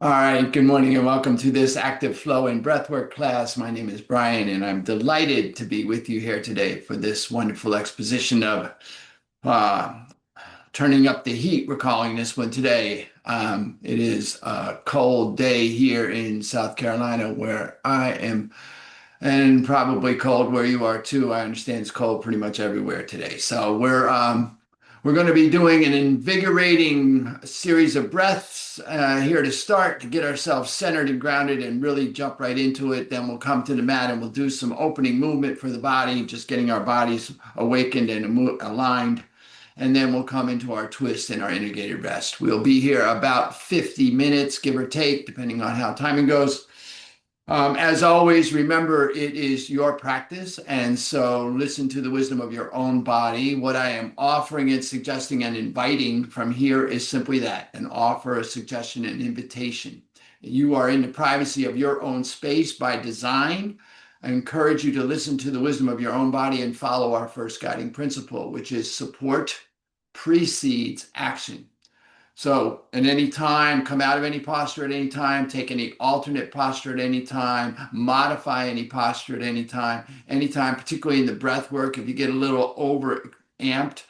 All right, good morning and welcome to this active flow and breathwork class. My name is Brian and I'm delighted to be with you here today for this wonderful exposition of uh, turning up the heat. We're calling this one today. It is a cold day here in South Carolina where I am, and probably cold where you are too. I understand it's cold pretty much everywhere today. So we're going to be doing an invigorating series of breaths here to start to get ourselves centered and grounded and really jump right into it. Then we'll come to the mat and we'll do some opening movement for the body, just getting our bodies awakened and aligned. And then we'll come into our twist and our integrated rest. We'll be here about 50 minutes, give or take, depending on how timing goes. As always, remember it is your practice, and so listen to the wisdom of your own body. What I am offering and suggesting and inviting from here is simply that, an offer, a suggestion, an invitation. You are in the privacy of your own space by design. I encourage you to listen to the wisdom of your own body and follow our first guiding principle, which is support precedes action. So at any time, come out of any posture at any time, take any alternate posture at any time, modify any posture at anytime, particularly in the breath work. If you get a little over amped,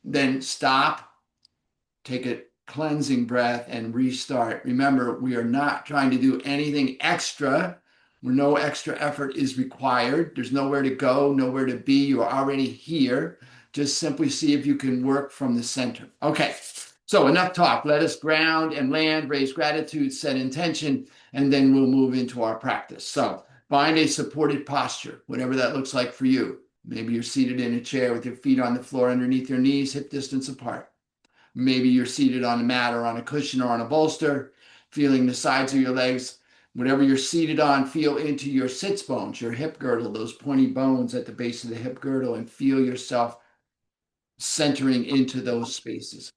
then stop, take a cleansing breath and restart. Remember, we are not trying to do anything extra where no extra effort is required. There's nowhere to go, nowhere to be. You are already here. Just simply see if you can work from the center. Okay. So enough talk. Let us ground and land, raise gratitude, set intention, and then we'll move into our practice. So find a supported posture, whatever that looks like for you. Maybe you're seated in a chair with your feet on the floor underneath your knees, hip distance apart. Maybe you're seated on a mat or on a cushion or on a bolster, feeling the sides of your legs. Whatever you're seated on, feel into your sits bones, your hip girdle, those pointy bones at the base of the hip girdle, and feel yourself centering into those spaces.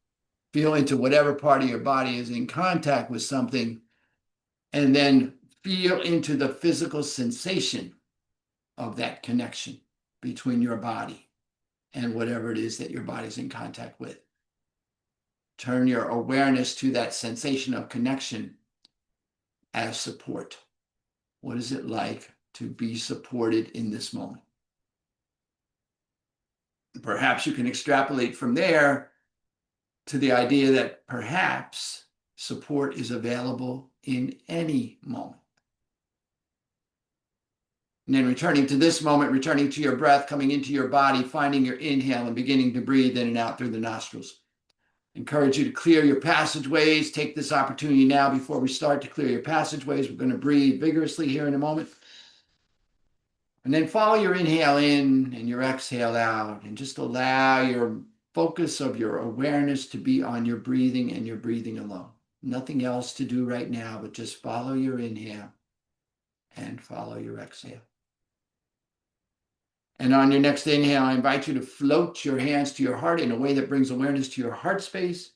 Feel into whatever part of your body is in contact with something, and then feel into the physical sensation of that connection between your body and whatever it is that your body's in contact with. Turn your awareness to that sensation of connection as support. What is it like to be supported in this moment? Perhaps you can extrapolate from there to the idea that perhaps support is available in any moment. And then returning to this moment, returning to your breath, coming into your body, finding your inhale and beginning to breathe in and out through the nostrils. Encourage you to clear your passageways. Take this opportunity now before we start to clear your passageways. We're going to breathe vigorously here in a moment. And then follow your inhale in and your exhale out, and just allow your focus of your awareness to be on your breathing and your breathing alone. Nothing else to do right now, but just follow your inhale and follow your exhale. And on your next inhale, I invite you to float your hands to your heart in a way that brings awareness to your heart space,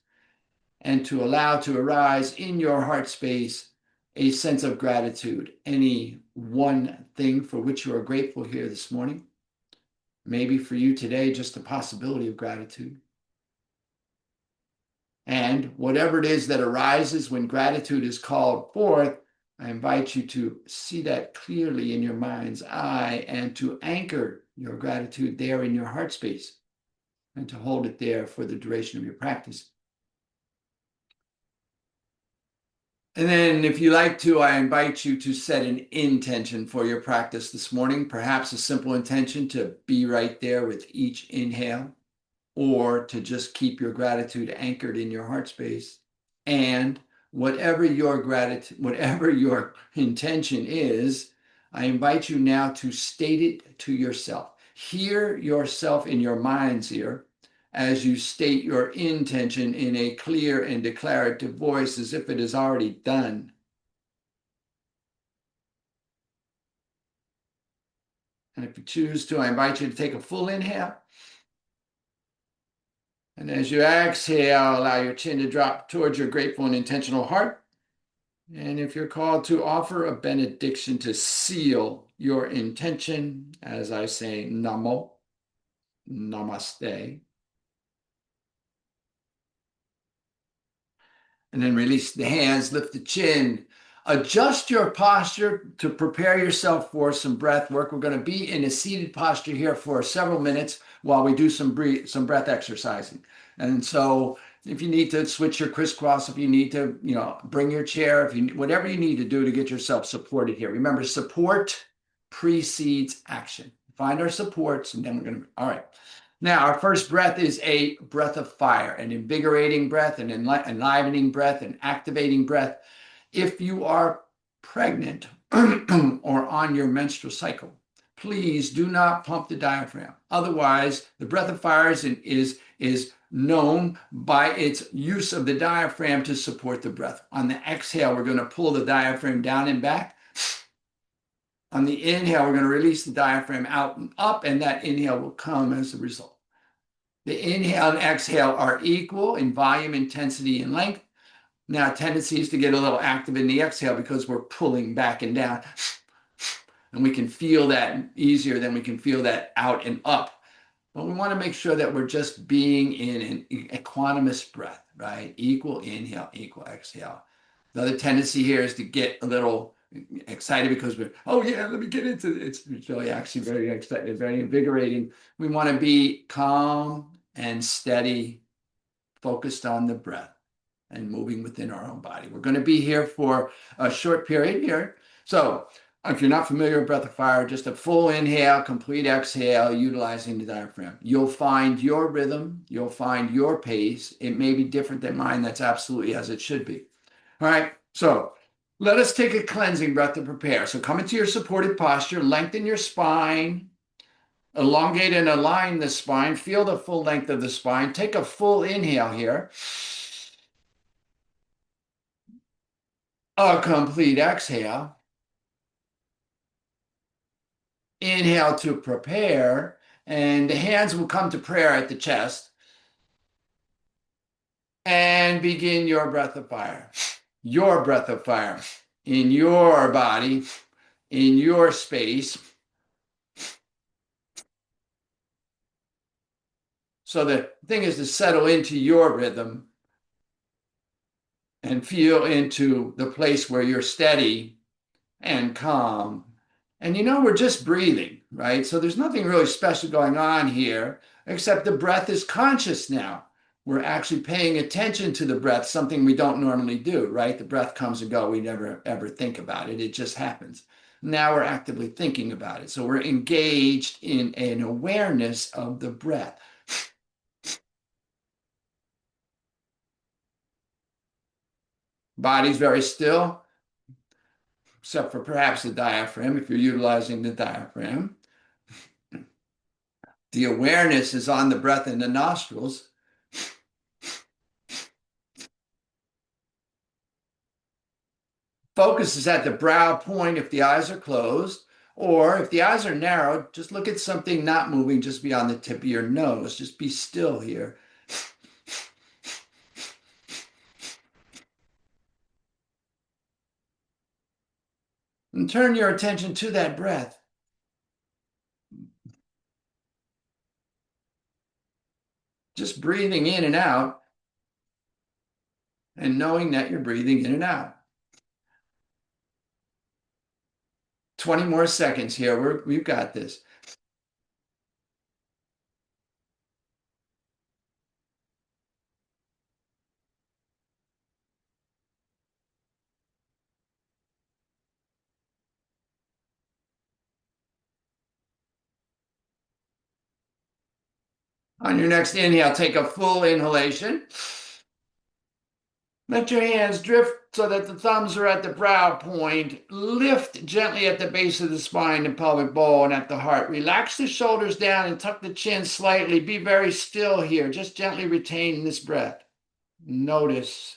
and to allow to arise in your heart space a sense of gratitude. Any one thing for which you are grateful here this morning. Maybe for you today, just the possibility of gratitude. And whatever it is that arises when gratitude is called forth, I invite you to see that clearly in your mind's eye and to anchor your gratitude there in your heart space and to hold it there for the duration of your practice. And then if you like to, I invite you to set an intention for your practice this morning, perhaps a simple intention to be right there with each inhale, or to just keep your gratitude anchored in your heart space. And whatever your gratitude, whatever your intention is, I invite you now to state it to yourself. Hear yourself in your mind's ear as you state your intention in a clear and declarative voice as if it is already done. And if you choose to, I invite you to take a full inhale. And as you exhale, allow your chin to drop towards your grateful and intentional heart. And if you're called to, offer a benediction to seal your intention, as I say, Namo, Namaste. And then release the hands, lift the chin. Adjust your posture to prepare yourself for some breath work. We're going to be in a seated posture here for several minutes while we do some breath exercising. And so if you need to switch your crisscross, if you need to, bring your chair, whatever you need to do to get yourself supported here. Remember, support precedes action. Find our supports, and then we're going to, all right. Now, our first breath is a breath of fire, an invigorating breath, an enlivening breath, an activating breath. If you are pregnant or on your menstrual cycle, please do not pump the diaphragm. Otherwise, the breath of fire is known by its use of the diaphragm to support the breath. On the exhale, we're going to pull the diaphragm down and back. On the inhale, we're going to release the diaphragm out and up, and that inhale will come as a result. The inhale and exhale are equal in volume, intensity, and length. Now, tendency is to get a little active in the exhale because we're pulling back and down. And we can feel that easier than we can feel that out and up. But we want to make sure that we're just being in an equanimous breath, right? Equal inhale, equal exhale. The other tendency here is to get a little excited because oh yeah, let me get into it. It's really actually very exciting, very invigorating. We want to be calm and steady, focused on the breath and moving within our own body. We're going to be here for a short period here. So if you're not familiar with breath of fire, just a full inhale, complete exhale, utilizing the diaphragm. You'll find your rhythm. You'll find your pace. It may be different than mine. That's absolutely as it should be. All right. So let us take a cleansing breath to prepare. So come into your supported posture, lengthen your spine, elongate and align the spine, feel the full length of the spine. Take a full inhale here. A complete exhale. Inhale to prepare, and the hands will come to prayer at the chest. And begin your breath of fire. Your breath of fire in your body, in your space. So the thing is to settle into your rhythm and feel into the place where you're steady and calm. And we're just breathing, right? So there's nothing really special going on here, except the breath is conscious now. We're actually paying attention to the breath, something we don't normally do, right? The breath comes and goes. We never ever think about it. It just happens. Now we're actively thinking about it. So we're engaged in an awareness of the breath. Body's very still, except for perhaps the diaphragm, if you're utilizing the diaphragm. The awareness is on the breath in the nostrils. Focus is at the brow point if the eyes are closed, or if the eyes are narrowed, just look at something not moving just beyond the tip of your nose. Just be still here. And turn your attention to that breath. Just breathing in and out, and knowing that you're breathing in and out. 20 more seconds here. We've got this. On your next inhale, take a full inhalation. Let your hands drift so that the thumbs are at the brow point. Lift gently at the base of the spine and pelvic bowl and at the heart. Relax the shoulders down and tuck the chin slightly. Be very still here. Just gently retain this breath. Notice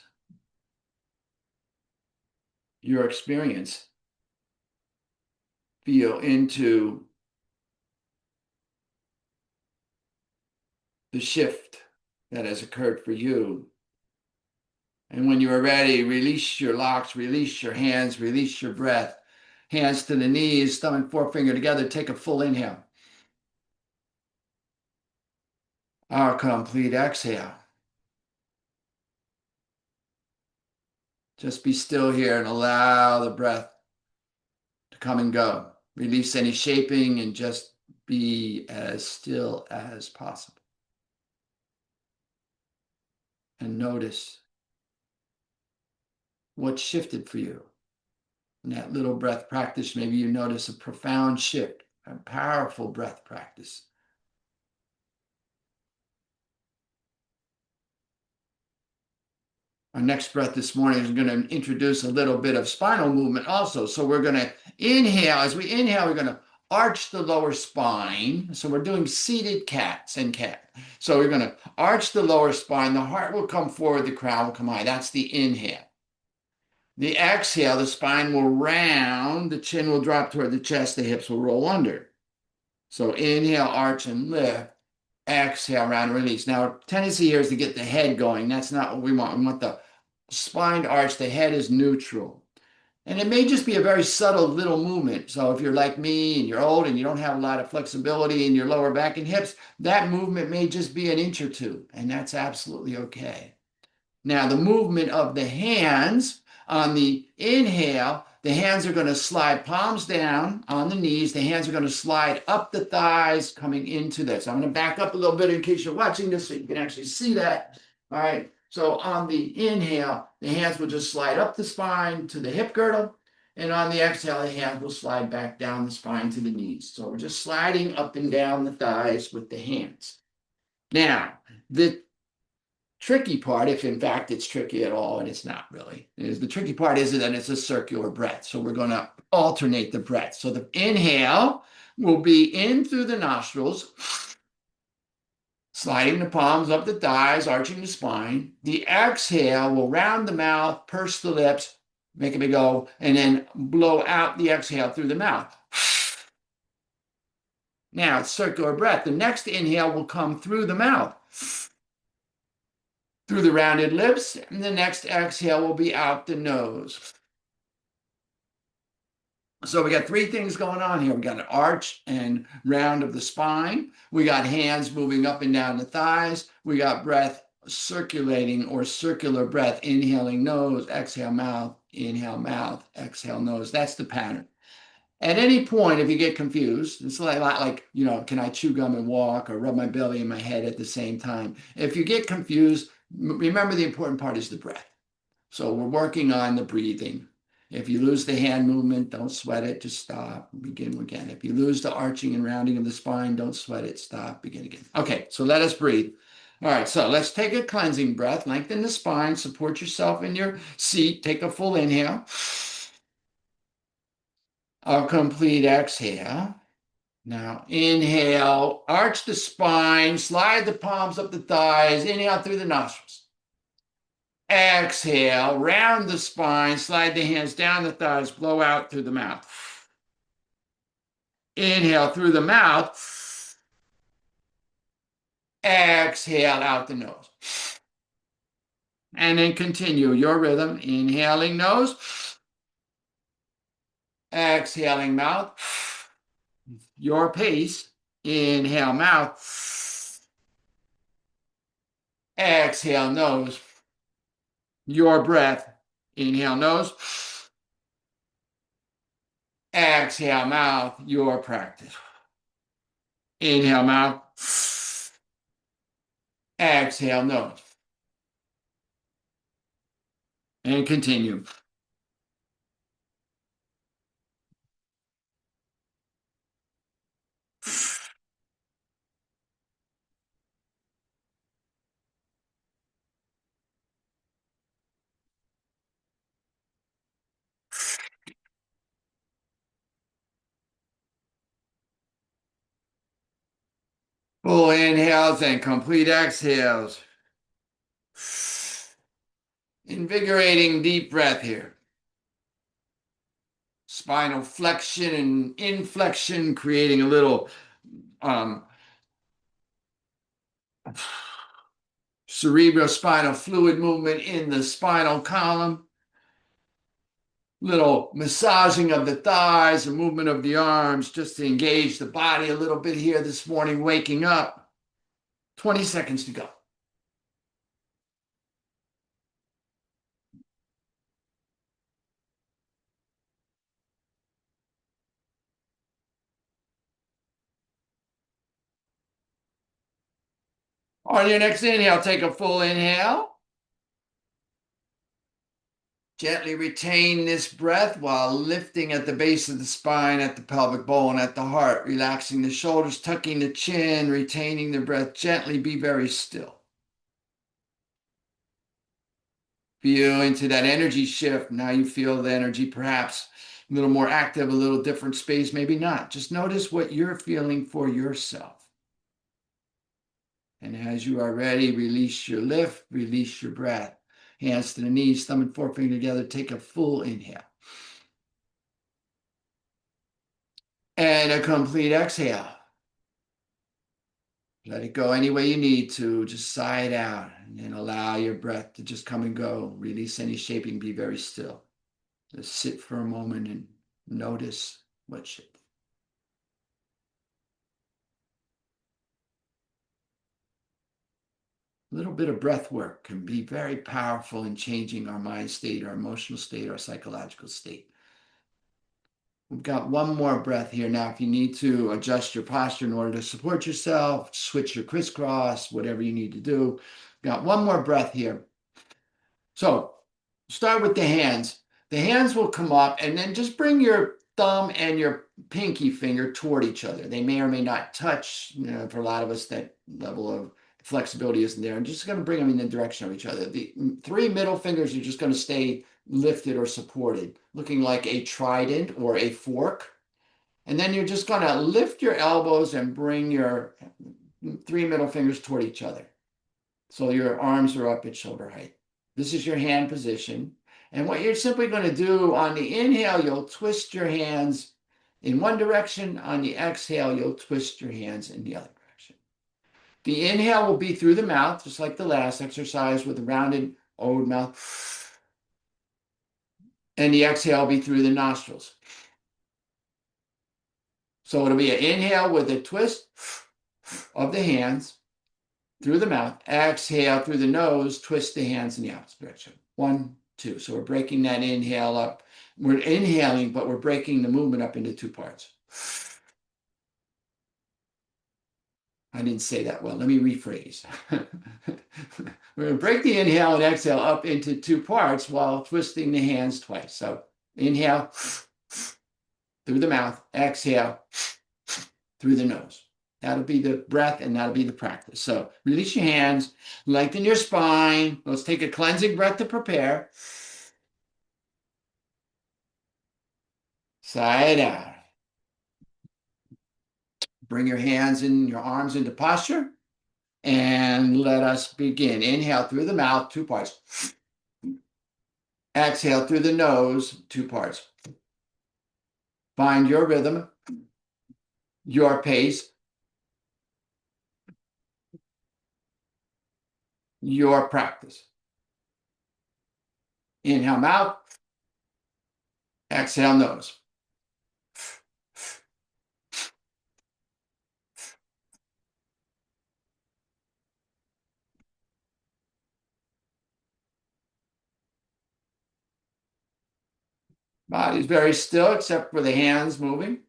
your experience. Feel into the shift that has occurred for you. And when you are ready, release your locks, release your hands, release your breath. Hands to the knees, thumb and forefinger together. Take a full inhale. Our complete exhale. Just be still here and allow the breath to come and go. Release any shaping and just be as still as possible. And notice what shifted for you. In that little breath practice, maybe you notice a profound shift, a powerful breath practice. Our next breath this morning is going to introduce a little bit of spinal movement also. So we're going to inhale. As we inhale, we're going to arch the lower spine. So we're doing seated cats and cat. So we're going to arch the lower spine. The heart will come forward. The crown will come high. That's the inhale. The exhale, the spine will round. The chin will drop toward the chest. The hips will roll under. So inhale, arch, and lift. Exhale, round, and release. Now, our tendency here is to get the head going. That's not what we want. We want the spine to arch. The head is neutral. And it may just be a very subtle little movement. So if you're like me and you're old and you don't have a lot of flexibility in your lower back and hips, that movement may just be an inch or two, and that's absolutely okay. Now, the movement of the hands on the inhale, the hands are going to slide palms down on the knees. The hands are going to slide up the thighs coming into this. I'm going to back up a little bit in case you're watching this so you can actually see that. All right. So on the inhale, the hands will just slide up the spine to the hip girdle. And on the exhale, the hands will slide back down the spine to the knees. So we're just sliding up and down the thighs with the hands. Now, the tricky part, if in fact it's tricky at all, and it's not really, is the tricky part is that it's a circular breath. So we're going to alternate the breath. So the inhale will be in through the nostrils, sliding the palms up the thighs, arching the spine. The exhale will round the mouth, purse the lips, make a big O, and then blow out the exhale through the mouth. Now it's circular breath. The next inhale will come through the mouth, through the rounded lips, and the next exhale will be out the nose. So we got three things going on here. We got an arch and round of the spine. We got hands moving up and down the thighs. We got breath circulating or circular breath, inhaling nose, exhale mouth, exhale nose. That's the pattern. At any point, if you get confused, it's like, can I chew gum and walk or rub my belly and my head at the same time? If you get confused, remember the important part is the breath. So we're working on the breathing. If you lose the hand movement, don't sweat it, just stop, begin again. If you lose the arching and rounding of the spine, don't sweat it, stop, begin again. Okay, so let us breathe. All right, so let's take a cleansing breath, lengthen the spine, support yourself in your seat, take a full inhale. A complete exhale. Now inhale, arch the spine, slide the palms up the thighs, inhale through the nostrils. Exhale, round the spine, slide the hands down the thighs, blow out through the mouth. Inhale through the mouth. Exhale out the nose. And then continue your rhythm, inhaling nose. Exhaling mouth. Your pace, inhale mouth. Exhale nose. Your breath, inhale nose. Exhale mouth, your practice. Inhale mouth. Exhale nose. And continue. Full inhales and complete exhales. Invigorating deep breath here. Spinal flexion and inflection, creating a little cerebrospinal fluid movement in the spinal column. Little massaging of the thighs, a movement of the arms, just to engage the body a little bit here this morning, waking up. 20 seconds to go. On your next inhale, take a full inhale. Gently retain this breath while lifting at the base of the spine, at the pelvic bone, at the heart, relaxing the shoulders, tucking the chin, retaining the breath. Gently be very still. Feel into that energy shift. Now you feel the energy perhaps a little more active, a little different space, maybe not. Just notice what you're feeling for yourself. And as you are ready, release your lift, release your breath. Hands to the knees, thumb and forefinger together. Take a full inhale. And a complete exhale. Let it go any way you need to. Just sigh it out and then allow your breath to just come and go. Release any shaping. Be very still. Just sit for a moment and notice what shape. A little bit of breath work can be very powerful in changing our mind state, our emotional state, our psychological state. We've got one more breath here. Now, if you need to adjust your posture in order to support yourself, switch your crisscross, whatever you need to do. Got one more breath here. So start with the hands. The hands will come up and then just bring your thumb and your pinky finger toward each other. They may or may not touch. For a lot of us, that level of flexibility isn't there. I'm just going to bring them in the direction of each other. The three middle fingers are just going to stay lifted or supported, looking like a trident or a fork. And then you're just going to lift your elbows and bring your three middle fingers toward each other. So your arms are up at shoulder height. This is your hand position. And what you're simply going to do on the inhale, you'll twist your hands in one direction. On the exhale, you'll twist your hands in the other direction. The inhale will be through the mouth, just like the last exercise with a rounded old mouth. And the exhale will be through the nostrils. So it'll be an inhale with a twist of the hands through the mouth. Exhale through the nose, twist the hands in the opposite direction. 1, 2. So we're breaking that inhale up. We're inhaling, but we're breaking the movement up into two parts. I didn't say that well. Let me rephrase. We're going to break the inhale and exhale up into two parts while twisting the hands twice. So inhale through the mouth, exhale through the nose. That'll be the breath and that'll be the practice. So release your hands, lengthen your spine. Let's take a cleansing breath to prepare. Sigh it out. Bring your hands and your arms into posture and let us begin. Inhale through the mouth, two parts. Exhale through the nose, two parts. Find your rhythm, your pace, your practice. Inhale mouth, exhale nose. Body's very still except for the hands moving.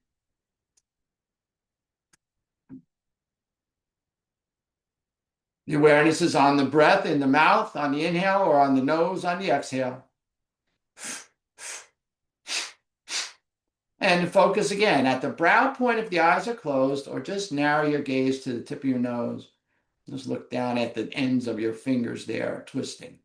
The awareness is on the breath in the mouth, on the inhale, or on the nose, on the exhale. And focus again at the brow point if the eyes are closed, or just narrow your gaze to the tip of your nose. Just look down at the ends of your fingers there, twisting.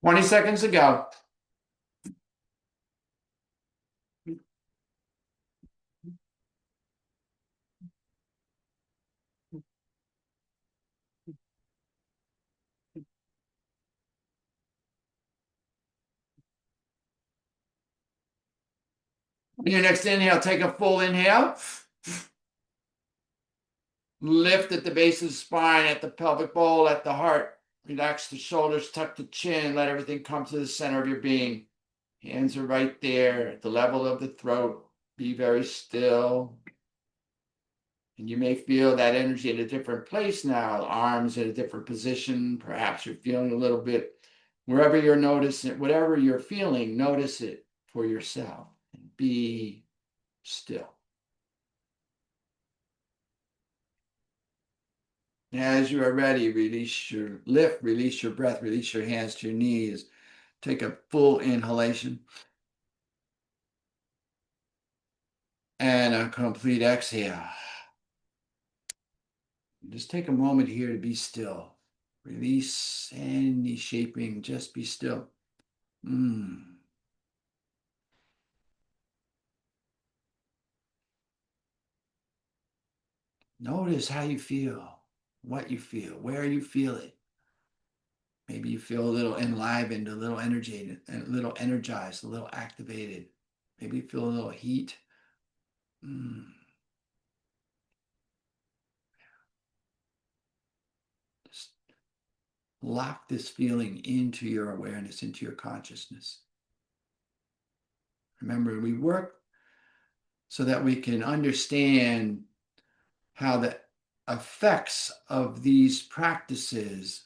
Twenty seconds to go. On your next inhale, take a full inhale. Lift at the base of the spine, at the pelvic bowl, at the heart. Relax the shoulders, tuck the chin, let everything come to the center of your being. Hands are right there at the level of the throat. Be very still. And you may feel that energy in a different place now. Arms in a different position. Perhaps you're feeling a little bit, wherever you're noticing, whatever you're feeling, notice it for yourself. And be still. As you are ready, release your lift, release your breath, release your hands to your knees. Take a full inhalation and a complete exhale. Just take a moment here to be still. Release any shaping, just be still. Notice how you feel, what you feel, where you feel it. Maybe you feel a little enlivened, a little energized, a little activated. Maybe you feel a little heat. Just lock this feeling into your awareness, into your consciousness. Remember, we work so that we can understand how the effects of these practices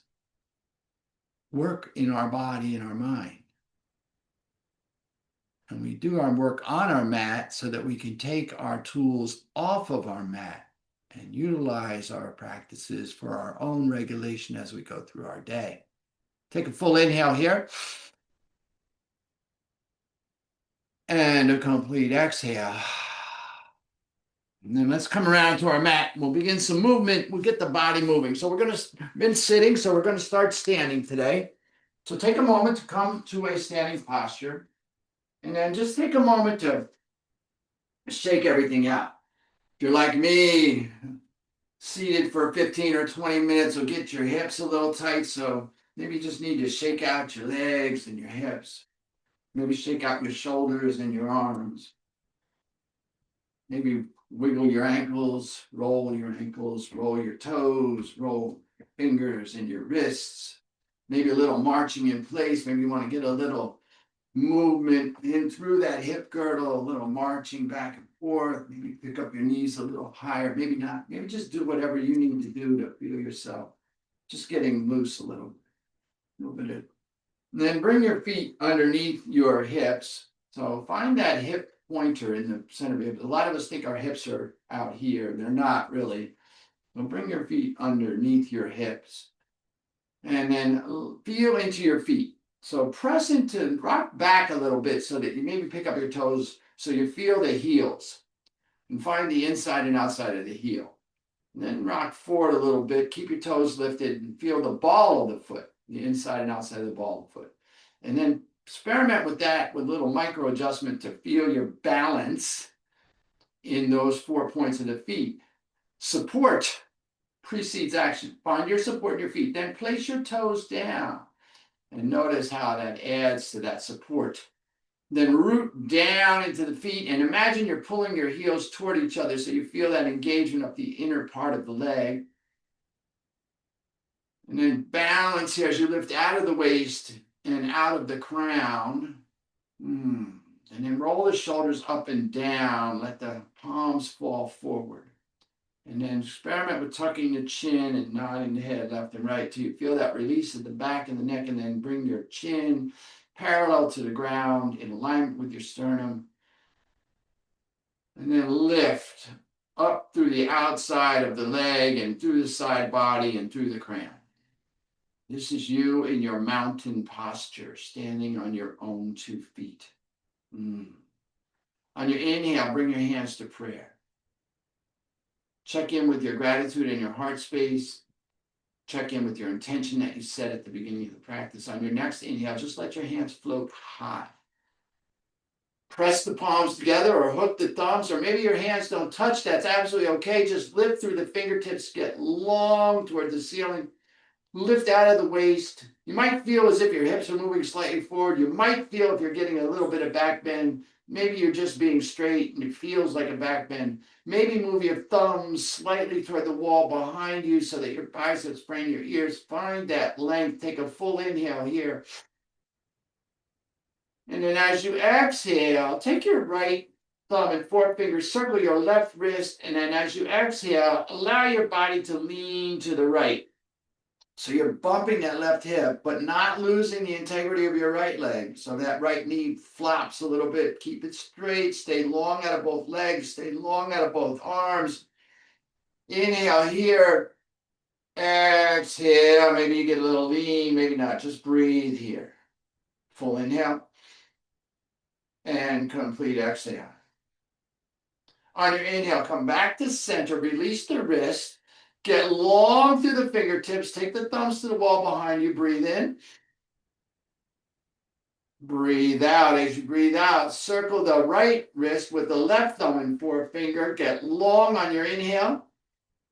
work in our body and our mind. And we do our work on our mat so that we can take our tools off of our mat and utilize our practices for our own regulation as we go through our day. Take a full inhale here. And a complete exhale. And then let's come around to our mat. We'll begin some movement. We'll get the body moving. So been sitting, so we're going to start standing today. So take a moment to come to a standing posture. And then just take a moment to shake everything out. If you're like me, seated for 15 or 20 minutes will get your hips a little tight. So maybe you just need to shake out your legs and your hips. Maybe shake out your shoulders and your arms. Maybe wiggle your ankles, roll your toes, roll your fingers and your wrists. Maybe a little marching in place. Maybe you want to get a little movement in through that hip girdle, a little marching back and forth. Maybe pick up your knees a little higher. Maybe not. Maybe just do whatever you need to do to feel yourself. Just getting loose a little bit. And then bring your feet underneath your hips. So find that hip pointer in the center of your hips. A lot of us think our hips are out here. They're not really. So bring your feet underneath your hips. And then feel into your feet. So press into, rock back a little bit so that you maybe pick up your toes so you feel the heels. And find the inside and outside of the heel. And then rock forward a little bit. Keep your toes lifted and feel the ball of the foot, the inside and outside of the ball of the foot. And then experiment with that with a little micro adjustment to feel your balance in those 4 points of the feet. Support precedes action. Find your support in your feet. Then place your toes down and notice how that adds to that support. Then root down into the feet and imagine you're pulling your heels toward each other so you feel that engagement of the inner part of the leg. And then balance here as you lift out of the waist and out of the crown. And then roll the shoulders up and down. Let the palms fall forward. And then experiment with tucking the chin and nodding the head left and right till you feel that release at the back of the neck, and then bring your chin parallel to the ground in alignment with your sternum. And then lift up through the outside of the leg and through the side body and through the crown. This is you in your mountain posture, standing on your own 2 feet. On your inhale, bring your hands to prayer. Check in with your gratitude in your heart space. Check in with your intention that you set at the beginning of the practice. On your next inhale, just let your hands float high. Press the palms together or hook the thumbs, or maybe your hands don't touch. That's absolutely okay. Just lift through the fingertips, get long toward the ceiling. Lift out of the waist You might feel as if your hips are moving slightly forward. You might feel if you're getting a little bit of back bend. Maybe you're just being straight and it feels like a back bend. Maybe move your thumbs slightly toward the wall behind you so that your biceps frame your ears. Find that length. Take a full inhale here. And then as you exhale, take your right thumb and forefinger, circle your left wrist. And then as you exhale, allow your body to lean to the right. So you're bumping that left hip, but not losing the integrity of your right leg. So that right knee flops a little bit. Keep it straight. Stay long out of both legs. Stay long out of both arms. Inhale here. Exhale. Maybe you get a little lean, maybe not. Just breathe here. Full inhale. And complete exhale. On your inhale, come back to center. Release the wrist. Get long through the fingertips. Take the thumbs to the wall behind you. Breathe in. Breathe out. As you breathe out, circle the right wrist with the left thumb and forefinger. Get long on your inhale.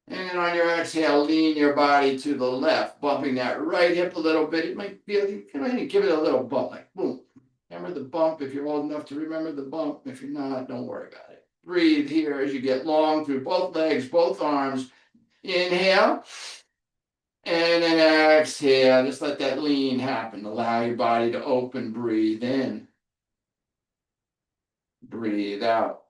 And then on your exhale, lean your body to the left, bumping that right hip a little bit. It might feel, give it a little bump, like boom. Remember the bump if you're old enough to remember the bump. If you're not, don't worry about it. Breathe here as you get long through both legs, both arms. Inhale. And then exhale. Just let that lean happen. Allow your body to open. Breathe in. Breathe out.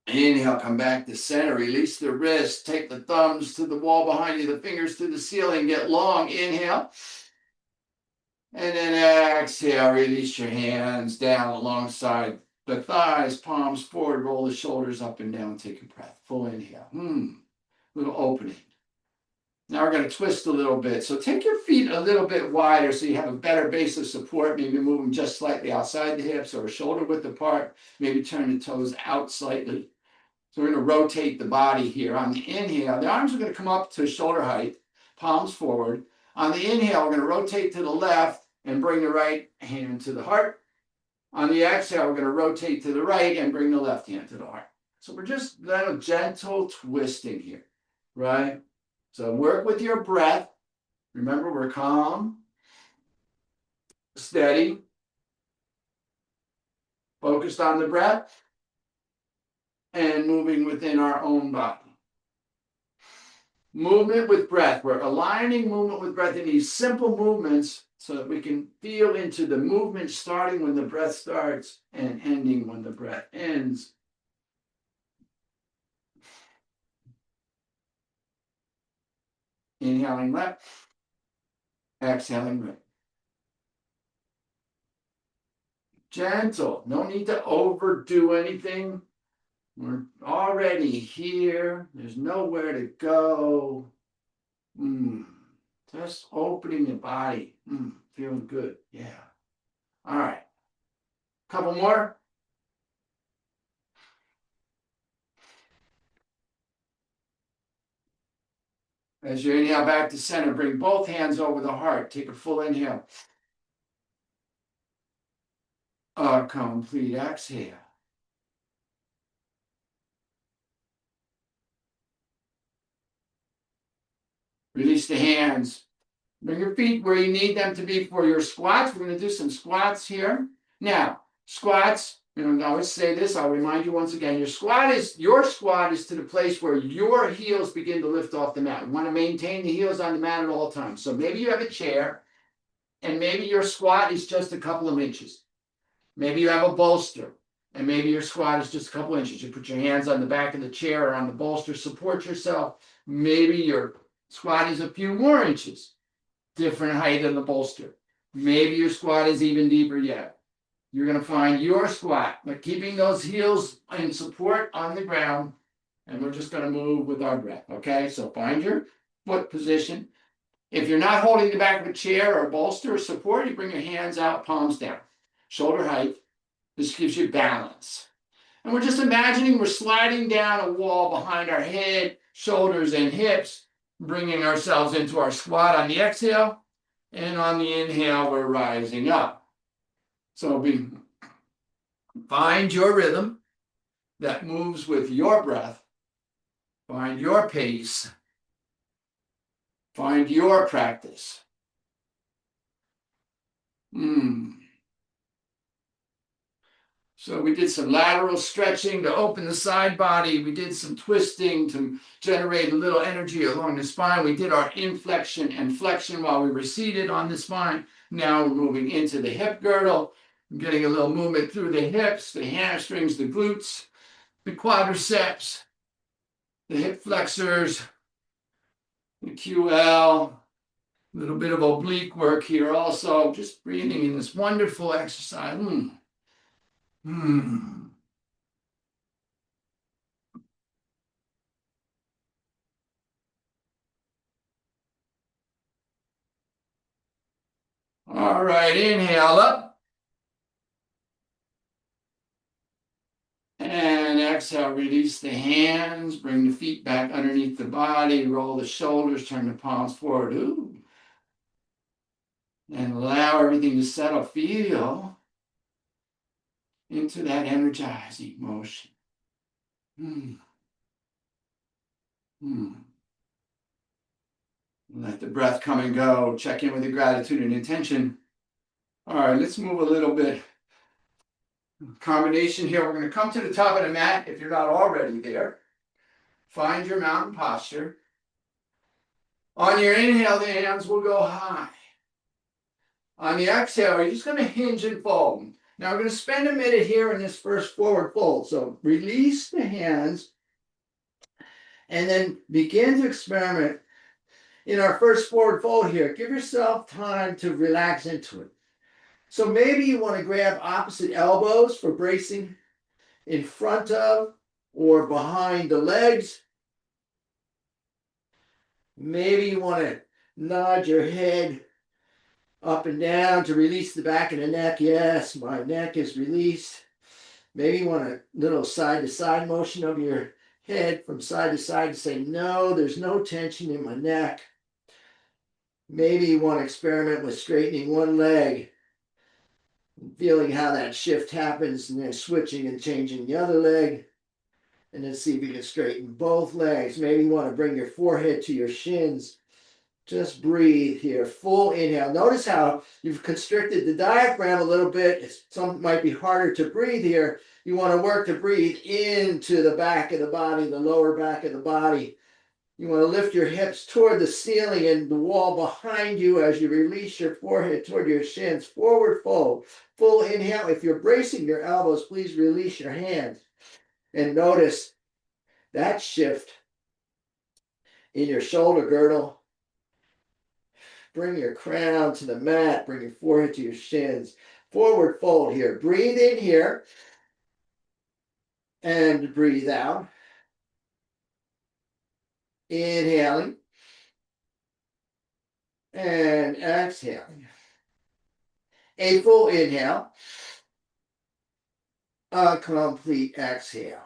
Inhale, come back to center. Release the wrist. Take the thumbs to the wall behind you, the fingers to the ceiling. Get long. Inhale. And then exhale. Release your hands down alongside the thighs, palms forward. Roll the shoulders up and down. Take a breath. Full inhale. Little opening. Now we're going to twist a little bit. So take your feet a little bit wider so you have a better base of support. Maybe move them just slightly outside the hips or shoulder width apart. Maybe turn the toes out slightly. So we're going to rotate the body here. On the inhale, the arms are going to come up to shoulder height, palms forward. On the inhale, we're going to rotate to the left and bring the right hand to the heart. On the exhale, we're going to rotate to the right and bring the left hand to the heart. So we're just gentle twisting here, right? So work with your breath. Remember, we're calm, steady, focused on the breath, and moving within our own body. Movement with breath. We're aligning movement with breath in these simple movements so that we can feel into the movement starting when the breath starts and ending when the breath ends. Inhaling left, exhaling right. Gentle, no need to overdo anything. We're already here. There's nowhere to go. Just opening the body. Feeling good. Yeah. All right. Couple more. As you inhale back to center, bring both hands over the heart. Take a full inhale. A complete exhale. Release the hands. Bring your feet where you need them to be for your squats. We're going to do some squats here. Now, squats, I always say this, I'll remind you once again, your squat is to the place where your heels begin to lift off the mat. You want to maintain the heels on the mat at all times. So maybe you have a chair, and maybe your squat is just a couple of inches. Maybe you have a bolster, and maybe your squat is just a couple inches. You put your hands on the back of the chair or on the bolster, support yourself. Maybe your squat is a few more inches, different height than the bolster. Maybe your squat is even deeper yet. You're going to find your squat, but keeping those heels in support on the ground, and we're just going to move with our breath, okay? So find your foot position. If you're not holding the back of a chair or a bolster or support, you bring your hands out, palms down, shoulder height. This gives you balance. And we're just imagining we're sliding down a wall behind our head, shoulders, and hips, bringing ourselves into our squat on the exhale, and on the inhale, we're rising up. So find your rhythm that moves with your breath. Find your pace. Find your practice. Mm. So we did some lateral stretching to open the side body. We did some twisting to generate a little energy along the spine. We did our inflection and flexion while we were seated on the spine. Now we're moving into the hip girdle, getting a little movement through the hips, the hamstrings, the glutes, the quadriceps, the hip flexors, the QL, a little bit of oblique work here also, just breathing in this wonderful exercise. Mm. All right, inhale up. And exhale, release the hands, bring the feet back underneath the body, roll the shoulders, turn the palms forward. Ooh. And allow everything to settle. Feel into that energizing motion. Mm. Mm. Let the breath come and go. Check in with your gratitude and intention. All right, let's move a little bit. Combination here. We're going to come to the top of the mat if you're not already there. Find your mountain posture. On your inhale, the hands will go high. On the exhale, you're just going to hinge and fold. Now we're going to spend a minute here in this first forward fold. So release the hands and then begin to experiment in our first forward fold here. Give yourself time to relax into it. So maybe you want to grab opposite elbows for bracing in front of or behind the legs. Maybe you want to nod your head up and down to release the back of the neck. Yes, my neck is released. Maybe you want a little side-to-side motion of your head from side to side to say, no, there's no tension in my neck. Maybe you want to experiment with straightening one leg, feeling how that shift happens, and then switching and changing the other leg. And then see if you can straighten both legs. Maybe you want to bring your forehead to your shins. Just breathe here. Full inhale. Notice how you've constricted the diaphragm a little bit. Some might be harder to breathe here. You want to work to breathe into the back of the body, the lower back of the body. You want to lift your hips toward the ceiling and the wall behind you as you release your forehead toward your shins. Forward fold. Full inhale. If you're bracing your elbows, please release your hands. And notice that shift in your shoulder girdle. Bring your crown to the mat. Bring your forehead to your shins. Forward fold here. Breathe in here. And breathe out. Inhaling. And exhaling. A full inhale. A complete exhale.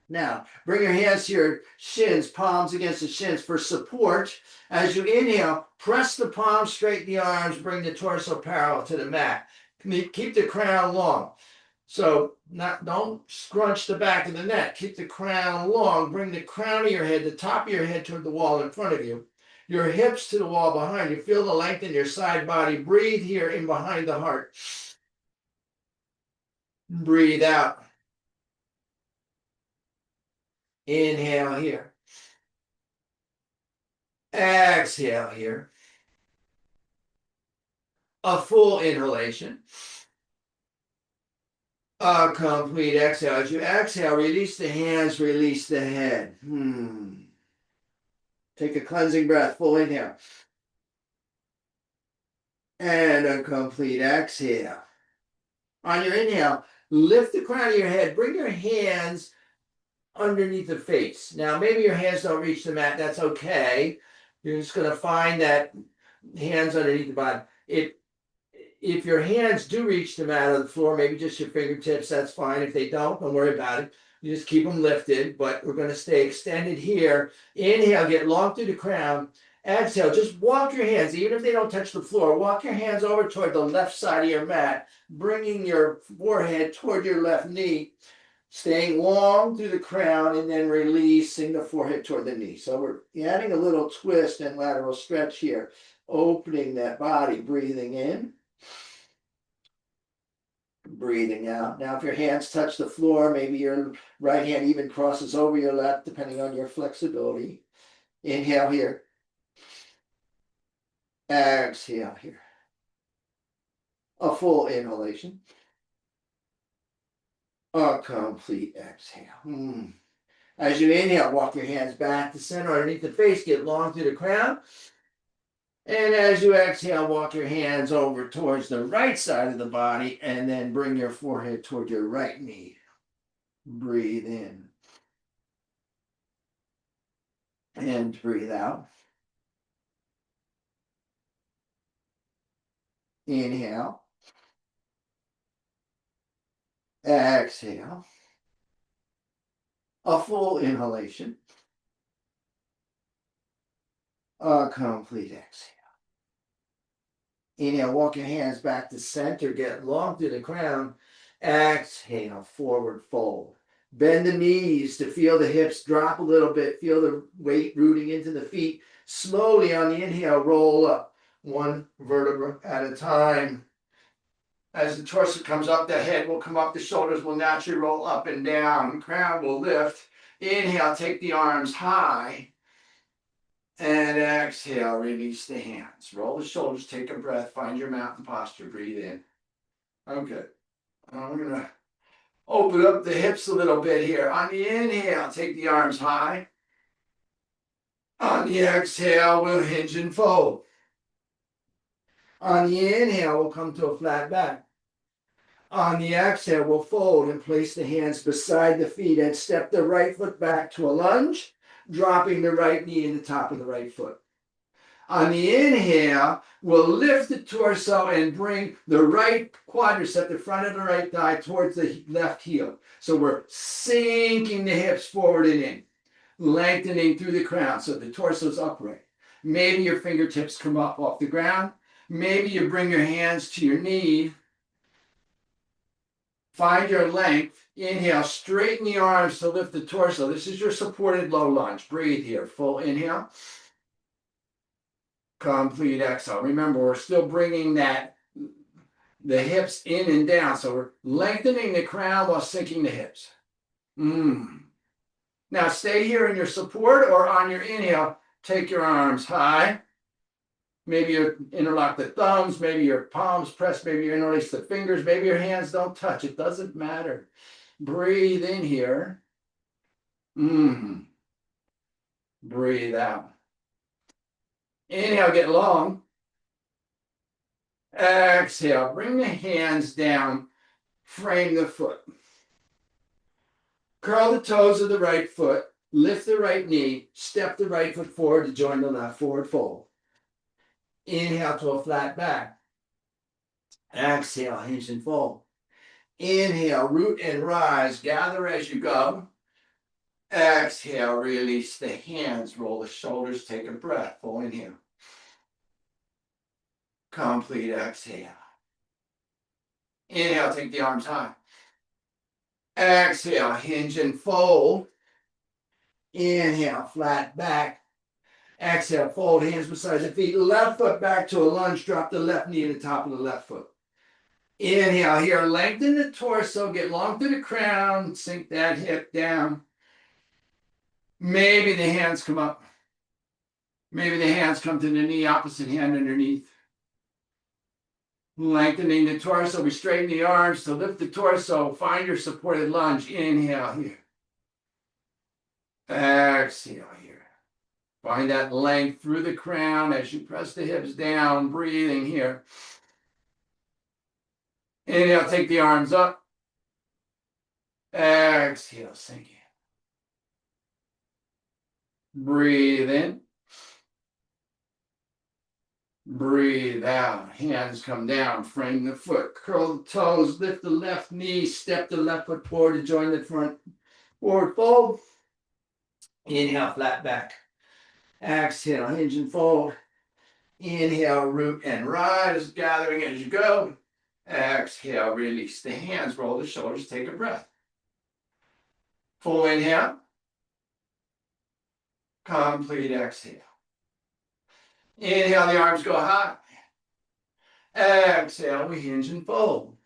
Now, bring your hands to your shins, palms against the shins for support. As you inhale, press the palms, straighten the arms, bring the torso parallel to the mat. Keep the crown long. So don't scrunch the back of the neck. Keep the crown long. Bring the crown of your head, the top of your head toward the wall in front of you. Your hips to the wall behind you. Feel the length in your side body. Breathe here in behind the heart. Breathe out. Inhale here. Exhale here. A full inhalation. A complete exhale. As you exhale, release the hands, release the head. Take a cleansing breath, full inhale. And a complete exhale. On your inhale, lift the crown of your head. Bring your hands underneath the face. Now, maybe your hands don't reach the mat. That's okay. You're just going to find that hands underneath the body. If your hands do reach the mat or the floor, maybe just your fingertips, that's fine. If they don't worry about it. You just keep them lifted, but we're going to stay extended here. Inhale, get long through the crown. Exhale, just walk your hands, even if they don't touch the floor, walk your hands over toward the left side of your mat, bringing your forehead toward your left knee, staying long through the crown, and then releasing the forehead toward the knee. So we're adding a little twist and lateral stretch here, opening that body, breathing in. Breathing out. Now, if your hands touch the floor, maybe your right hand even crosses over your left, depending on your flexibility. Inhale here. Exhale here. A full inhalation. A complete exhale. As you inhale, walk your hands back to center underneath the face, get long through the crown. And as you exhale, walk your hands over towards the right side of the body and then bring your forehead toward your right knee. Breathe in. And breathe out. Inhale. Exhale. A full inhalation. A complete exhale. Inhale, walk your hands back to center, get long through the crown. Exhale, forward fold. Bend the knees to feel the hips drop a little bit. Feel the weight rooting into the feet. Slowly on the inhale, roll up one vertebra at a time. As the torso comes up, the head will come up, the shoulders will naturally roll up and down, crown will lift. Inhale, take the arms high. And exhale, release the hands. Roll the shoulders, take a breath, find your mountain posture, breathe in. Okay, I'm gonna open up the hips a little bit here. On the inhale, take the arms high. On the exhale, we'll hinge and fold. On the inhale, we'll come to a flat back. On the exhale, we'll fold and place the hands beside the feet and step the right foot back to a lunge, dropping the right knee in the top of the right foot. On the inhale, we'll lift the torso and bring the right quadricep, the front of the right thigh, towards the left heel. So we're sinking the hips forward and in, lengthening through the crown so the torso's upright. Maybe your fingertips come up off the ground. Maybe you bring your hands to your knee. Find your length. Inhale, straighten the arms to lift the torso. This is your supported low lunge. Breathe here. Full inhale. Complete exhale. Remember, we're still bringing the hips in and down. So we're lengthening the crown while sinking the hips. Now stay here in your support or on your inhale. Take your arms high. Maybe you interlock the thumbs, maybe your palms press, maybe you interlace the fingers, maybe your hands don't touch. It doesn't matter. Breathe in here. Breathe out. Inhale, get long. Exhale, bring the hands down, frame the foot. Curl the toes of the right foot, lift the right knee, step the right foot forward to join the left, forward fold. Inhale to a flat back. Exhale, hinge and fold. Inhale, root and rise, gather as you go. Exhale, release the hands, roll the shoulders, take a breath, full inhale. Complete exhale. Inhale, take the arms high. Exhale, hinge and fold. Inhale, flat back. Exhale, fold, hands beside the feet. Left foot back to a lunge. Drop the left knee to the top of the left foot. Inhale here, lengthen the torso, get long through the crown, sink that hip down. Maybe the hands come up. Maybe the hands come to the knee, opposite hand underneath. Lengthening the torso, we straighten the arms to lift the torso. Find your supported lunge. Inhale here. Exhale here. Find that length through the crown as you press the hips down, breathing here. Inhale, take the arms up. Exhale, sink in. Breathe in. Breathe out. Hands come down, frame the foot, curl the toes, lift the left knee, step the left foot forward to join the front. Forward fold. Inhale, flat back. Exhale, hinge and fold. Inhale, root and rise, gathering as you go. Exhale, release the hands, roll the shoulders, take a breath. Full inhale. Complete exhale. Inhale, the arms go high. Exhale, we hinge and fold.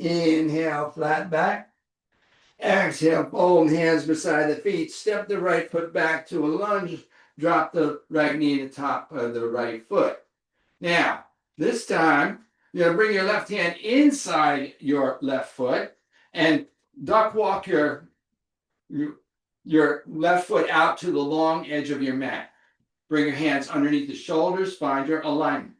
Inhale, flat back. Exhale, fold hands beside the feet. Step the right foot back to a lunge. Drop the right knee to the top of the right foot. Now, this time, you're going to bring your left hand inside your left foot and duck walk your left foot out to the long edge of your mat. Bring your hands underneath the shoulders, find your alignment.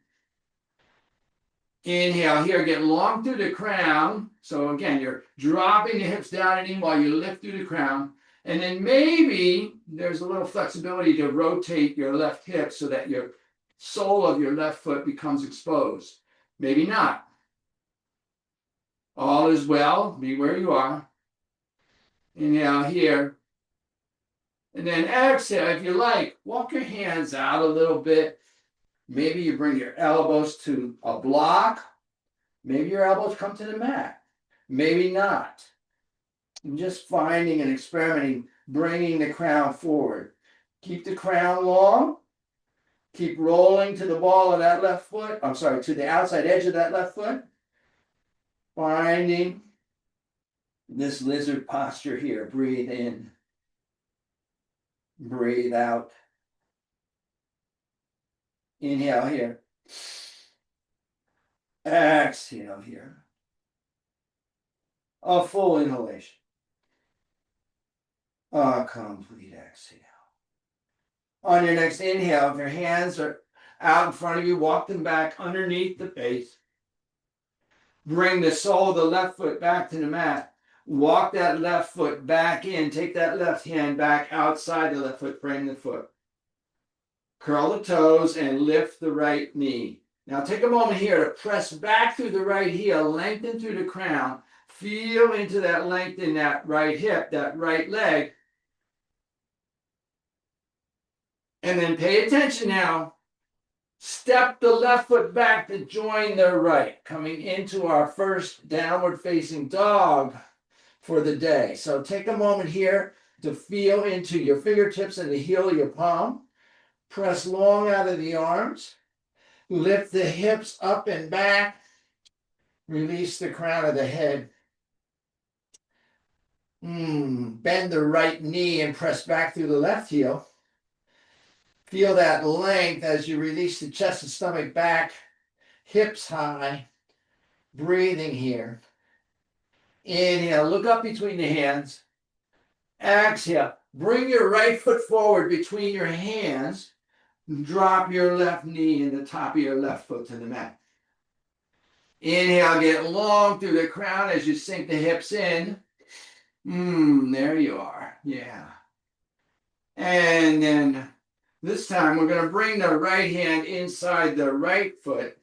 Inhale here, get long through the crown. So again, you're dropping the hips down and in while you lift through the crown. And then maybe there's a little flexibility to rotate your left hip so that your sole of your left foot becomes exposed. Maybe not. All is well. Be where you are. Inhale here. And then exhale, if you like, walk your hands out a little bit. Maybe you bring your elbows to a block. Maybe your elbows come to the mat. Maybe not. And just finding and experimenting, bringing the crown forward. Keep the crown long. Keep rolling to the ball of that left foot. I'm sorry, to the outside edge of that left foot. Finding this lizard posture here. Breathe in. Breathe out. Inhale here. Exhale here. A full inhalation. A complete exhale. On your next inhale, if your hands are out in front of you, walk them back underneath the face. Bring the sole of the left foot back to the mat. Walk that left foot back in. Take that left hand back outside the left foot, frame the foot. Curl the toes and lift the right knee. Now take a moment here to press back through the right heel, lengthen through the crown. Feel into that length in that right hip, that right leg. And then pay attention now. Step the left foot back to join the right, coming into our first downward facing dog for the day. So take a moment here to feel into your fingertips and the heel of your palm. Press long out of the arms. Lift the hips up and back. Release the crown of the head. Bend the right knee and press back through the left heel. Feel that length as you release the chest and stomach back, hips high, breathing here. Inhale, look up between the hands. Exhale, bring your right foot forward between your hands. Drop your left knee and the top of your left foot to the mat. Inhale, get long through the crown as you sink the hips in. There you are. Yeah. And then this time we're going to bring the right hand inside the right foot.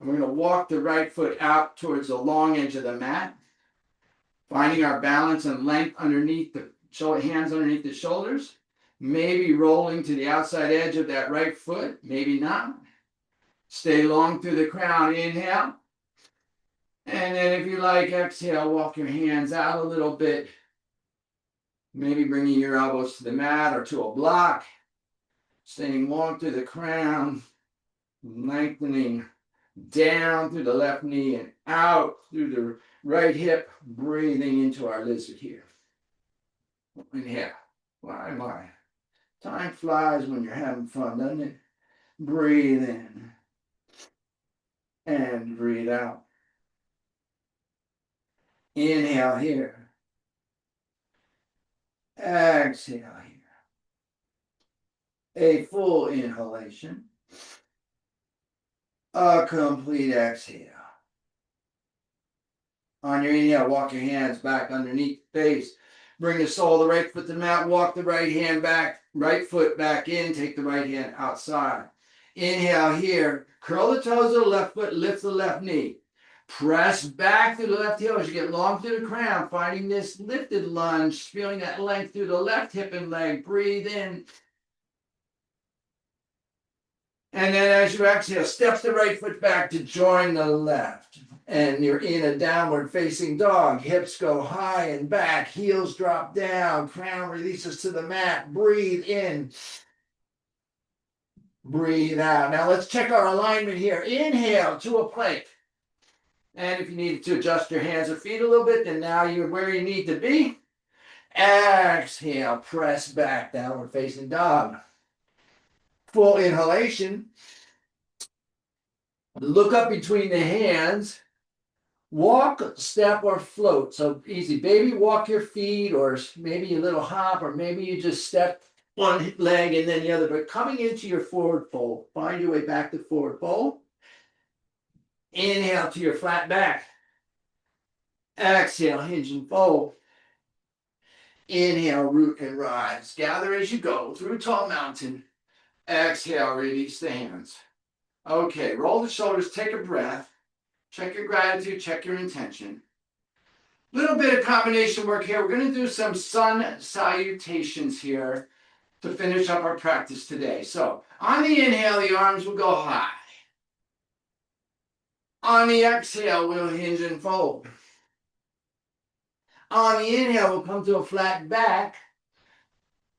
And we're going to walk the right foot out towards the long edge of the mat. Finding our balance and length underneath the hands underneath the shoulders. Maybe rolling to the outside edge of that right foot. Maybe not. Stay long through the crown. Inhale. And then if you like, exhale, walk your hands out a little bit. Maybe bringing your elbows to the mat or to a block. Staying long through the crown. Lengthening down through the left knee and out through the right hip. Breathing into our lizard here. Inhale. My. Time flies when you're having fun, doesn't it? Breathe in. And breathe out. Inhale here. Exhale here. A full inhalation. A complete exhale. On your inhale, walk your hands back underneath the face. Bring the sole of the right foot to the mat. Walk the right hand back, right foot back in. Take the right hand outside. Inhale here. Curl the toes of the left foot. Lift the left knee. Press back through the left heel as you get long through the crown. Finding this lifted lunge. Feeling that length through the left hip and leg. Breathe in. And then as you exhale, step the right foot back to join the left. And you're in a downward facing dog. Hips go high and back. Heels drop down. Crown releases to the mat. Breathe in. Breathe out. Now let's check our alignment here. Inhale to a plank. And if you needed to adjust your hands or feet a little bit, then now you're where you need to be. Exhale, press back, downward facing dog. Full inhalation. Look up between the hands. Walk, step, or float. So easy. Baby walk your feet, or maybe a little hop, or maybe you just step one leg and then the other. But coming into your forward fold. Find your way back to forward fold. Inhale to your flat back. Exhale, hinge and fold. Inhale, root and rise. Gather as you go through tall mountain. Exhale, release the hands. Okay, roll the shoulders, take a breath. Check your gratitude, check your intention. Little bit of combination work here. We're going to do some sun salutations here to finish up our practice today. So on the inhale, the arms will go high. On the exhale, we'll hinge and fold. On the inhale, we'll come to a flat back.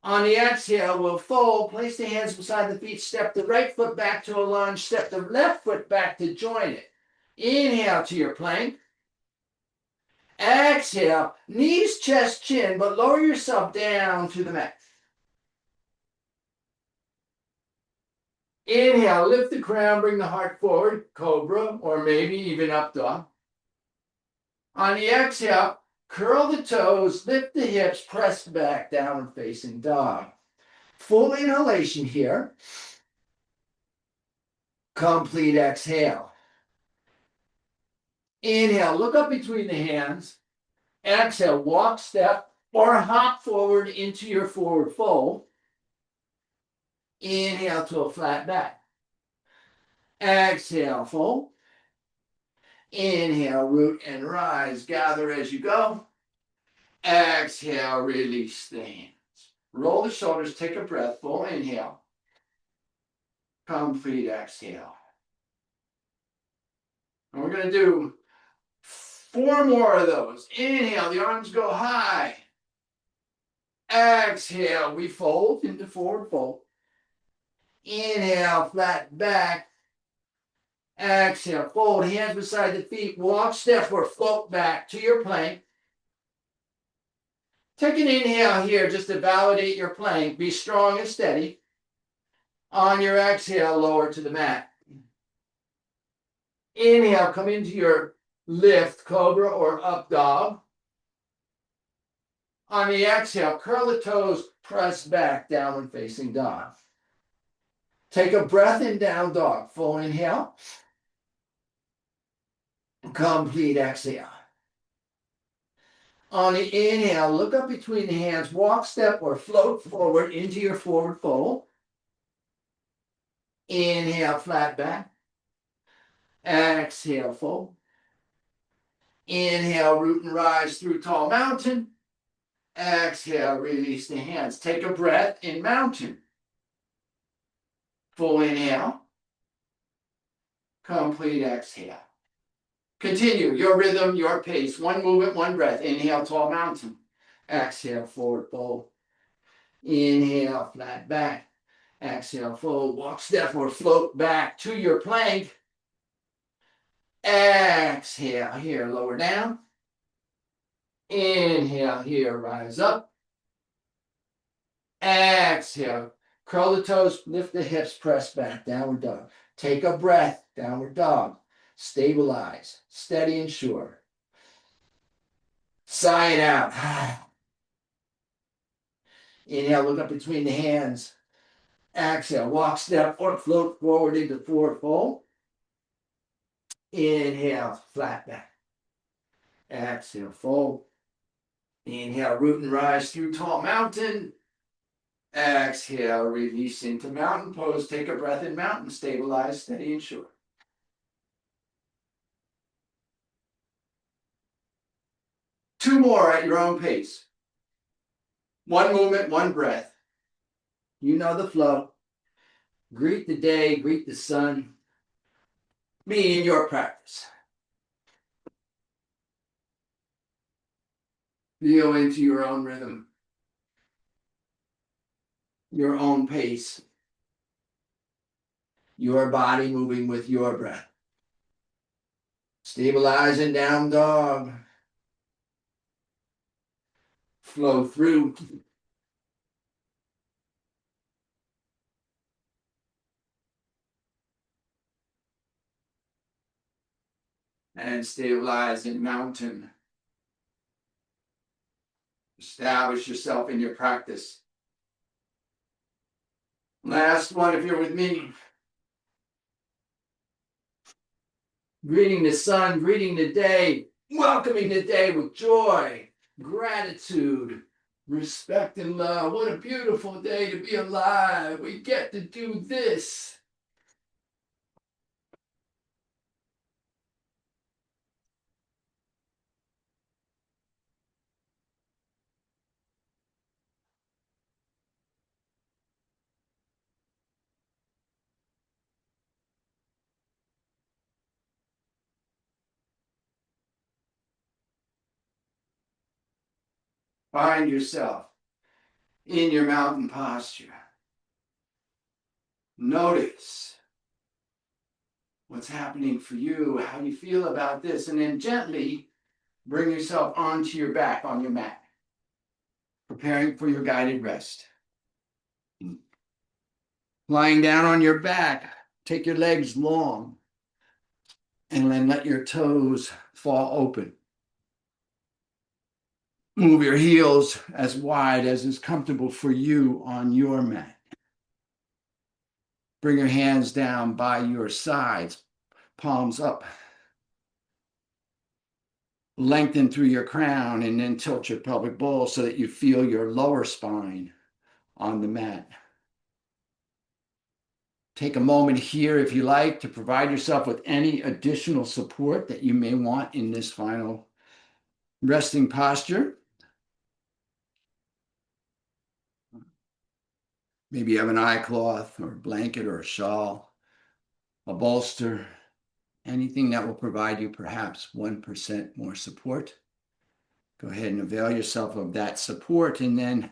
On the exhale, we'll fold, place the hands beside the feet, step the right foot back to a lunge, step the left foot back to join it. Inhale to your plank. Exhale, knees, chest, chin, but lower yourself down to the mat. Inhale, lift the crown, bring the heart forward, cobra, or maybe even up dog. On the exhale, curl the toes, lift the hips, press back, downward facing dog. Full inhalation here. Complete exhale. Inhale, look up between the hands. Exhale, walk, step, or hop forward into your forward fold. Inhale to a flat back. Exhale, fold. Inhale, root and rise. Gather as you go. Exhale, release the hands. Roll the shoulders, take a breath, full inhale. Complete exhale. And we're going to do 4 more of those. Inhale, the arms go high. Exhale, we fold into forward fold. Inhale, flat back. Exhale, fold, hands beside the feet. Walk, step, or float back to your plank. Take an inhale here just to validate your plank. Be strong and steady. On your exhale, lower to the mat. Inhale, come into your lift, cobra or up dog. On the exhale, curl the toes, press back, downward facing dog. Take a breath in down dog. Full inhale. Complete exhale. On the inhale, look up between the hands, walk, step, or float forward into your forward fold. Inhale, flat back. Exhale, fold. Inhale, root and rise through tall mountain. Exhale, release the hands. Take a breath in mountain. Full inhale. Complete exhale. Continue your rhythm, your pace. One movement, one breath. Inhale, tall mountain. Exhale, forward fold. Inhale, flat back. Exhale, fold. Walk, step, or float back to your plank. Exhale here, lower down. Inhale here, rise up. Exhale, curl the toes, lift the hips, press back, downward dog. Take a breath, downward dog. Stabilize, steady and sure. Sigh it out. Inhale, look up between the hands. Exhale, walk, step, or float forward into forward fold. Inhale, flat back. Exhale, fold. Inhale, root and rise through tall mountain. Exhale, release into mountain pose. Take a breath in mountain. Stabilize, steady and sure. Two more at your own pace. One movement, one breath. You know the flow. Greet the day, greet the sun. Be in your practice. Feel into your own rhythm, your own pace, your body moving with your breath. Stabilizing down dog. Flow through. And stabilizing mountain. Establish yourself in your practice. Last one, if you're with me. Greeting the sun, greeting the day, welcoming the day with joy, gratitude, respect, and love. What a beautiful day to be alive. We get to do this. Find yourself in your mountain posture. Notice what's happening for you, how you feel about this, and then gently bring yourself onto your back on your mat, preparing for your guided rest. Lying down on your back, take your legs long, and then let your toes fall open. Move your heels as wide as is comfortable for you on your mat. Bring your hands down by your sides, palms up. Lengthen through your crown and then tilt your pelvic bowl so that you feel your lower spine on the mat. Take a moment here, if you like, to provide yourself with any additional support that you may want in this final resting posture. Maybe you have an eye cloth or a blanket or a shawl, a bolster, anything that will provide you perhaps 1% more support. Go ahead and avail yourself of that support. And then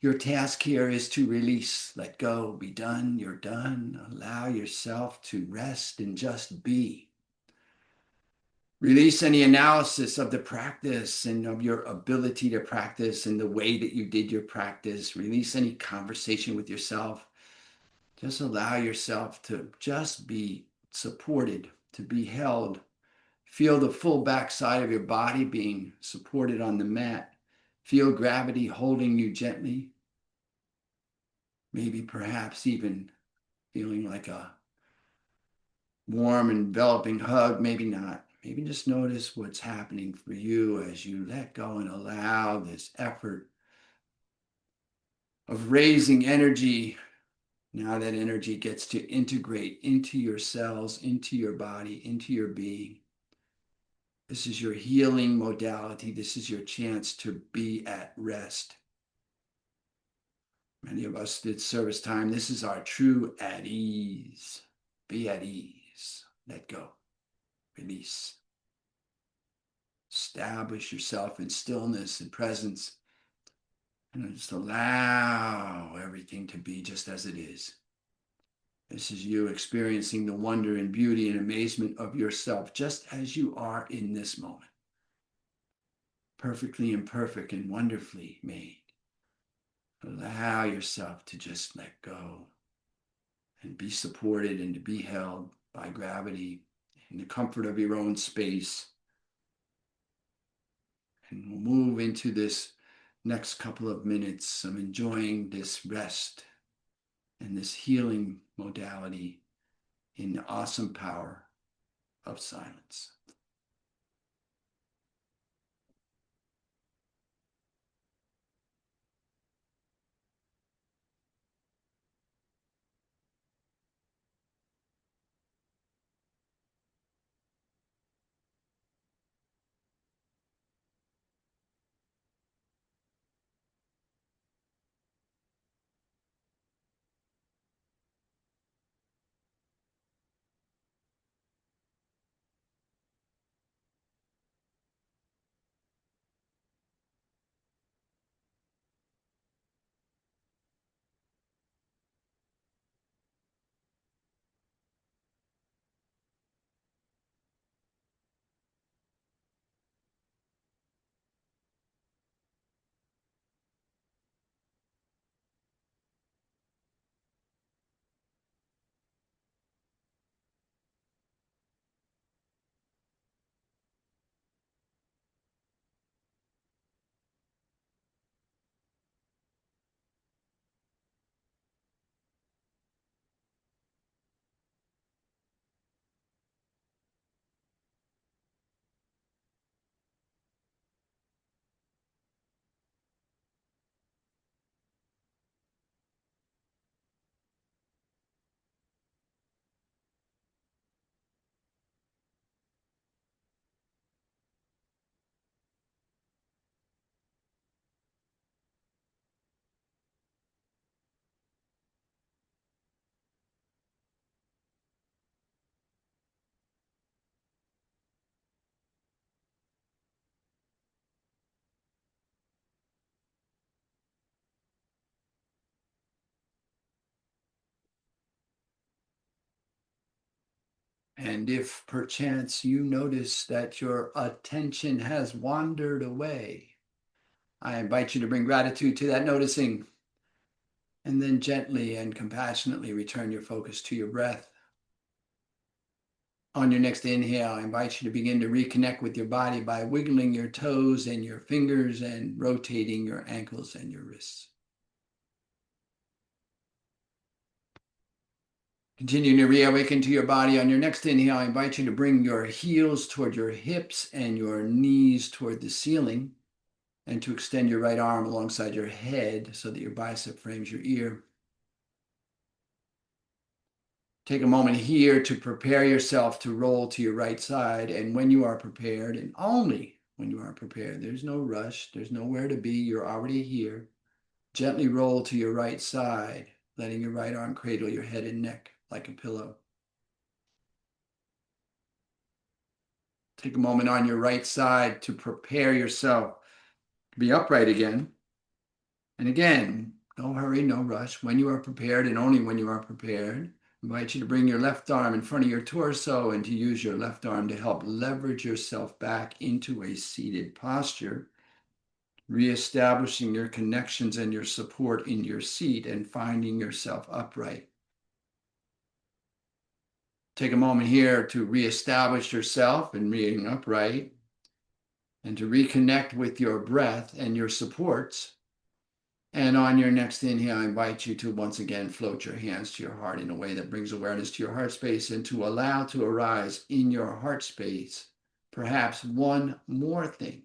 your task here is to release, let go, be done, you're done. Allow yourself to rest and just be. Release any analysis of the practice and of your ability to practice and the way that you did your practice. Release any conversation with yourself. Just allow yourself to just be supported, to be held. Feel the full backside of your body being supported on the mat. Feel gravity holding you gently. Maybe perhaps even feeling like a warm, enveloping hug. Maybe not. Maybe just notice what's happening for you as you let go and allow this effort of raising energy. Now that energy gets to integrate into your cells, into your body, into your being. This is your healing modality. This is your chance to be at rest. Many of us did service time. This is our true at ease. Be at ease. Let go. Release. Establish yourself in stillness and presence. And just allow everything to be just as it is. This is you experiencing the wonder and beauty and amazement of yourself just as you are in this moment. Perfectly imperfect and wonderfully made. Allow yourself to just let go and be supported and to be held by gravity in the comfort of your own space. And we'll move into this next couple of minutes of enjoying this rest and this healing modality in the awesome power of silence. And if perchance you notice that your attention has wandered away, I invite you to bring gratitude to that noticing, and then gently and compassionately return your focus to your breath. On your next inhale, I invite you to begin to reconnect with your body by wiggling your toes and your fingers and rotating your ankles and your wrists. Continue to reawaken to your body. On your next inhale, I invite you to bring your heels toward your hips and your knees toward the ceiling, and to extend your right arm alongside your head so that your bicep frames your ear. Take a moment here to prepare yourself to roll to your right side. And when you are prepared, and only when you are prepared, there's no rush, there's nowhere to be, you're already here. Gently roll to your right side, letting your right arm cradle your head and neck like a pillow. Take a moment on your right side to prepare yourself to be upright again. And again, no hurry, no rush. When you are prepared, and only when you are prepared, I invite you to bring your left arm in front of your torso and to use your left arm to help leverage yourself back into a seated posture, reestablishing your connections and your support in your seat and finding yourself upright. Take a moment here to reestablish yourself and being upright, and to reconnect with your breath and your supports. And on your next inhale, I invite you to once again float your hands to your heart in a way that brings awareness to your heart space, and to allow to arise in your heart space perhaps one more thing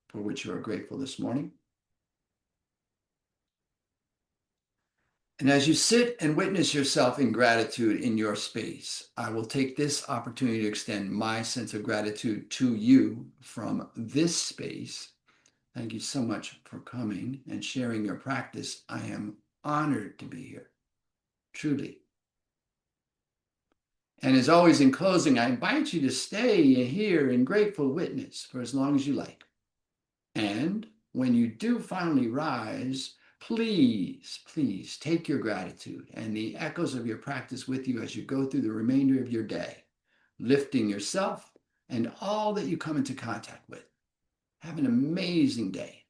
for which you are grateful this morning. And as you sit and witness yourself in gratitude in your space, I will take this opportunity to extend my sense of gratitude to you from this space. Thank you so much for coming and sharing your practice. I am honored to be here, truly. And as always, in closing, I invite you to stay here in grateful witness for as long as you like. And when you do finally rise, please, please take your gratitude and the echoes of your practice with you as you go through the remainder of your day, lifting yourself and all that you come into contact with. Have an amazing day.